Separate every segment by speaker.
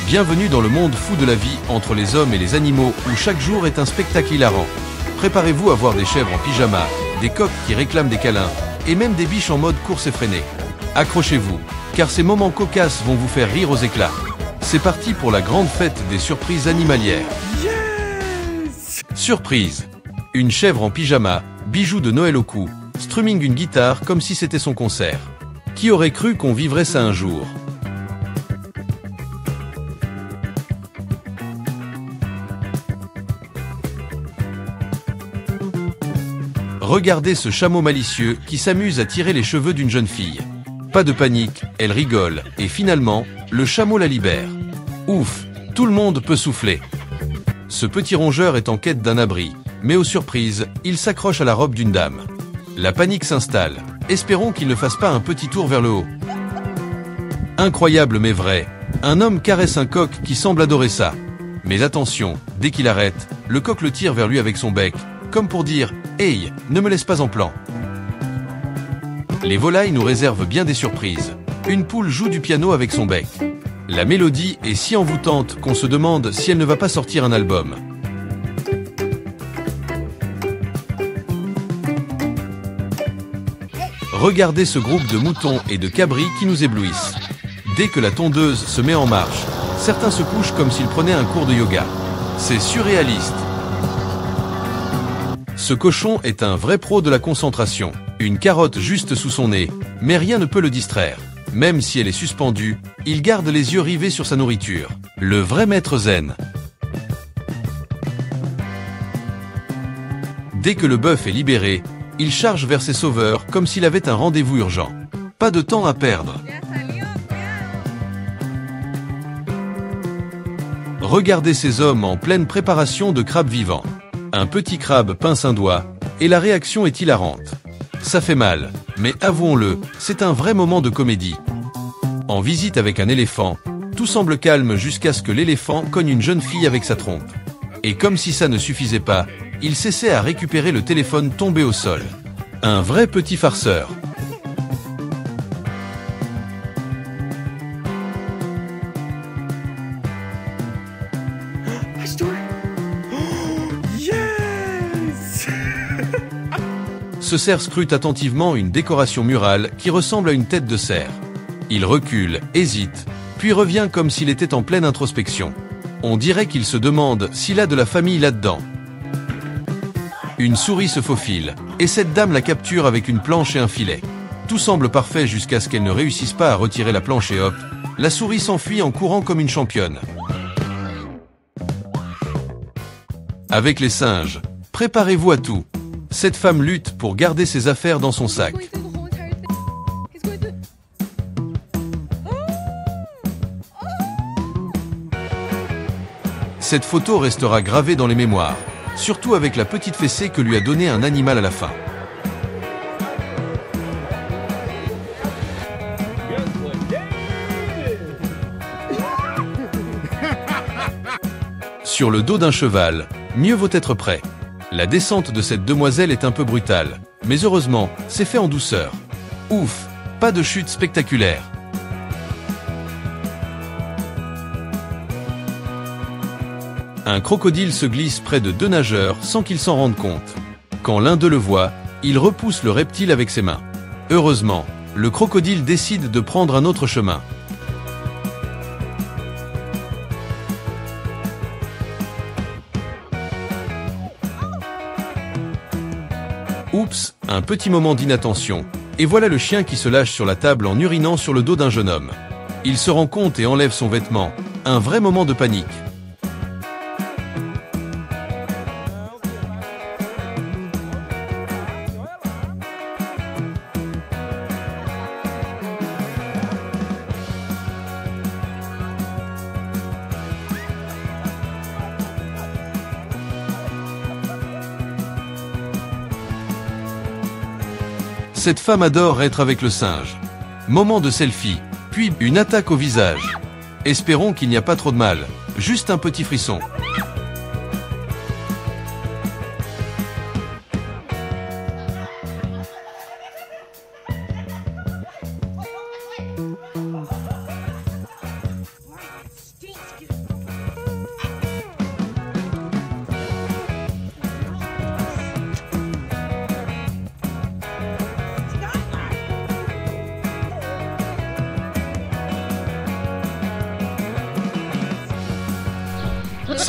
Speaker 1: Bienvenue dans le monde fou de la vie entre les hommes et les animaux où chaque jour est un spectacle hilarant. Préparez-vous à voir des chèvres en pyjama, des coqs qui réclament des câlins et même des biches en mode course effrénée. Accrochez-vous, car ces moments cocasses vont vous faire rire aux éclats. C'est parti pour la grande fête des surprises animalières.
Speaker 2: Yes!
Speaker 1: Surprise! Une chèvre en pyjama, bijoux de Noël au cou, strumming une guitare comme si c'était son concert. Qui aurait cru qu'on vivrait ça un jour? Regardez ce chameau malicieux qui s'amuse à tirer les cheveux d'une jeune fille. Pas de panique, elle rigole, et finalement, le chameau la libère. Ouf, tout le monde peut souffler. Ce petit rongeur est en quête d'un abri, mais aux surprises, il s'accroche à la robe d'une dame. La panique s'installe, espérons qu'il ne fasse pas un petit tour vers le haut. Incroyable mais vrai, un homme caresse un coq qui semble adorer ça. Mais attention, dès qu'il arrête, le coq le tire vers lui avec son bec, comme pour dire « Hey, ne me laisse pas en plan ». Les volailles nous réservent bien des surprises. Une poule joue du piano avec son bec. La mélodie est si envoûtante qu'on se demande si elle ne va pas sortir un album. Regardez ce groupe de moutons et de cabris qui nous éblouissent. Dès que la tondeuse se met en marche, certains se couchent comme s'ils prenaient un cours de yoga. C'est surréaliste. Ce cochon est un vrai pro de la concentration. Une carotte juste sous son nez, mais rien ne peut le distraire. Même si elle est suspendue, il garde les yeux rivés sur sa nourriture. Le vrai maître zen. Dès que le bœuf est libéré, il charge vers ses sauveurs comme s'il avait un rendez-vous urgent. Pas de temps à perdre. Regardez ces hommes en pleine préparation de crabe vivant. Un petit crabe pince un doigt, et la réaction est hilarante. Ça fait mal, mais avouons-le, c'est un vrai moment de comédie. En visite avec un éléphant, tout semble calme jusqu'à ce que l'éléphant cogne une jeune fille avec sa trompe. Et comme si ça ne suffisait pas, il s'essaie à récupérer le téléphone tombé au sol. Un vrai petit farceur. Ce cerf scrute attentivement une décoration murale qui ressemble à une tête de cerf. Il recule, hésite, puis revient comme s'il était en pleine introspection. On dirait qu'il se demande s'il a de la famille là-dedans. Une souris se faufile, et cette dame la capture avec une planche et un filet. Tout semble parfait jusqu'à ce qu'elle ne réussisse pas à retirer la planche et hop, la souris s'enfuit en courant comme une championne. Avec les singes, préparez-vous à tout. Cette femme lutte pour garder ses affaires dans son sac. Cette photo restera gravée dans les mémoires, surtout avec la petite fessée que lui a donnée un animal à la fin. Sur le dos d'un cheval, mieux vaut être prêt. La descente de cette demoiselle est un peu brutale, mais heureusement, c'est fait en douceur. Ouf, pas de chute spectaculaire. Un crocodile se glisse près de deux nageurs sans qu'ils s'en rendent compte. Quand l'un d'eux le voit, il repousse le reptile avec ses mains. Heureusement, le crocodile décide de prendre un autre chemin. Oups, un petit moment d'inattention, et voilà le chien qui se lâche sur la table en urinant sur le dos d'un jeune homme. Il se rend compte et enlève son vêtement, un vrai moment de panique. Cette femme adore être avec le singe. Moment de selfie, puis une attaque au visage. Espérons qu'il n'y a pas trop de mal, juste un petit frisson.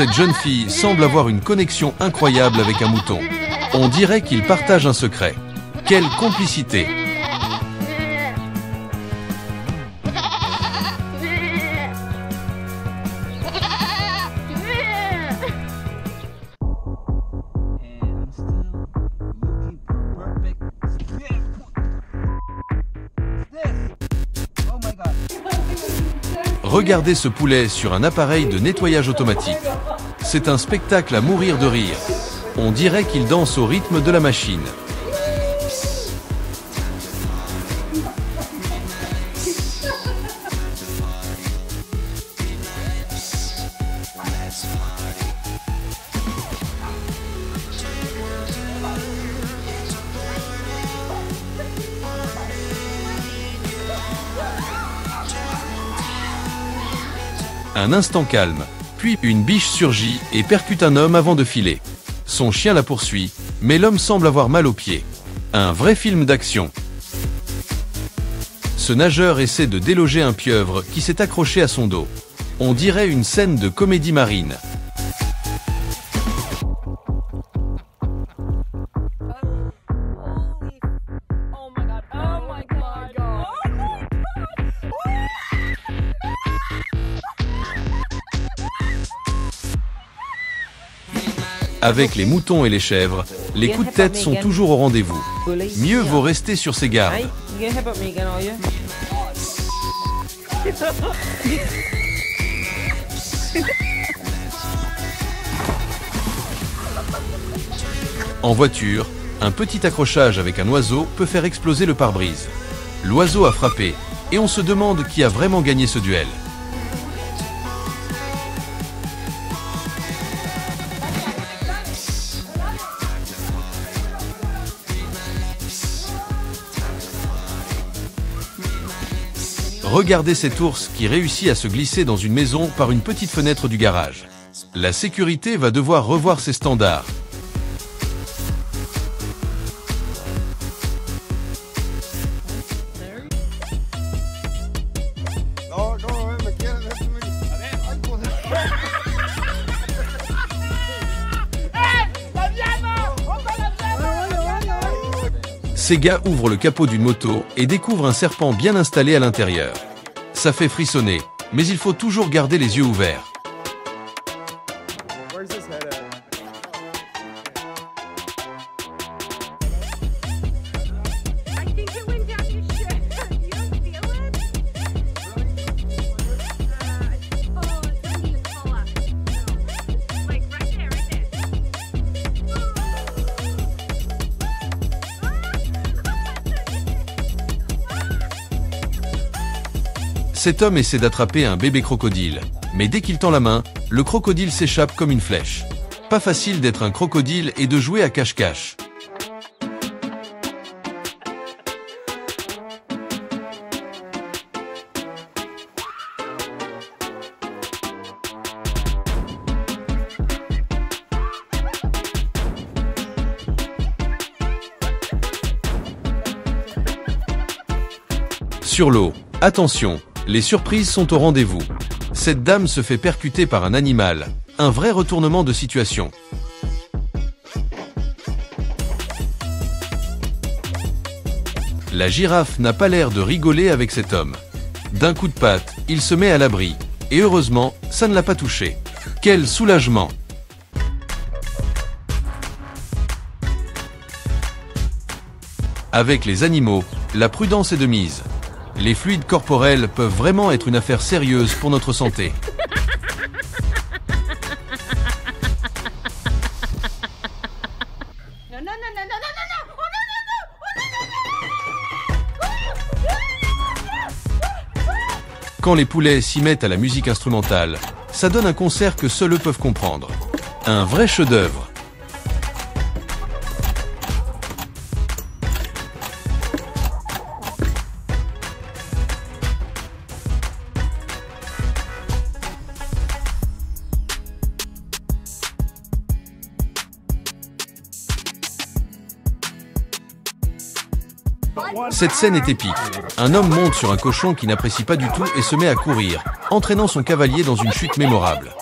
Speaker 1: Cette jeune fille semble avoir une connexion incroyable avec un mouton. On dirait qu'ils partagent un secret. Quelle complicité! Regardez ce poulet sur un appareil de nettoyage automatique. C'est un spectacle à mourir de rire. On dirait qu'il danse au rythme de la machine. Un instant calme, puis une biche surgit et percute un homme avant de filer. Son chien la poursuit, mais l'homme semble avoir mal aux pieds. Un vrai film d'action. Ce nageur essaie de déloger un pieuvre qui s'est accroché à son dos. On dirait une scène de comédie marine. Avec les moutons et les chèvres, les coups de tête sont toujours au rendez-vous. Mieux vaut rester sur ses gardes. En voiture, un petit accrochage avec un oiseau peut faire exploser le pare-brise. L'oiseau a frappé, et on se demande qui a vraiment gagné ce duel. Regardez cet ours qui réussit à se glisser dans une maison par une petite fenêtre du garage. La sécurité va devoir revoir ses standards. Ces gars ouvrent le capot d'une moto et découvrent un serpent bien installé à l'intérieur. Ça fait frissonner, mais il faut toujours garder les yeux ouverts. Cet homme essaie d'attraper un bébé crocodile, mais dès qu'il tend la main, le crocodile s'échappe comme une flèche. Pas facile d'être un crocodile et de jouer à cache-cache. Sur l'eau, attention! Les surprises sont au rendez-vous. Cette dame se fait percuter par un animal. Un vrai retournement de situation. La girafe n'a pas l'air de rigoler avec cet homme. D'un coup de patte, il se met à l'abri. Et heureusement, ça ne l'a pas touché. Quel soulagement! Avec les animaux, la prudence est de mise. Les fluides corporels peuvent vraiment être une affaire sérieuse pour notre santé. Quand les poulets s'y mettent à la musique instrumentale, ça donne un concert que seuls eux peuvent comprendre. Un vrai chef-d'œuvre. Cette scène est épique. Un homme monte sur un cochon qui n'apprécie pas du tout et se met à courir, entraînant son cavalier dans une chute mémorable.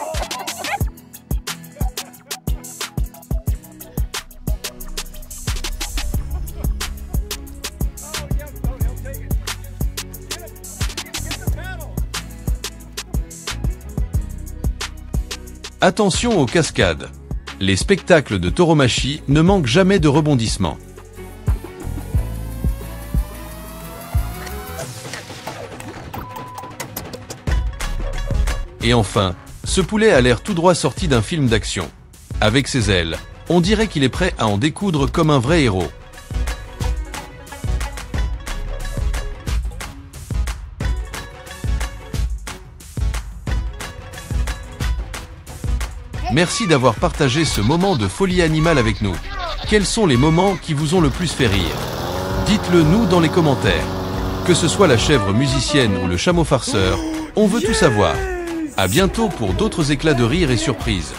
Speaker 1: Attention aux cascades. Les spectacles de tauromachie ne manquent jamais de rebondissements. Et enfin, ce poulet a l'air tout droit sorti d'un film d'action. Avec ses ailes, on dirait qu'il est prêt à en découdre comme un vrai héros. Merci d'avoir partagé ce moment de folie animale avec nous. Quels sont les moments qui vous ont le plus fait rire? Dites-le nous dans les commentaires. Que ce soit la chèvre musicienne ou le chameau farceur, on veut tout savoir. À bientôt pour d'autres éclats de rire et surprises.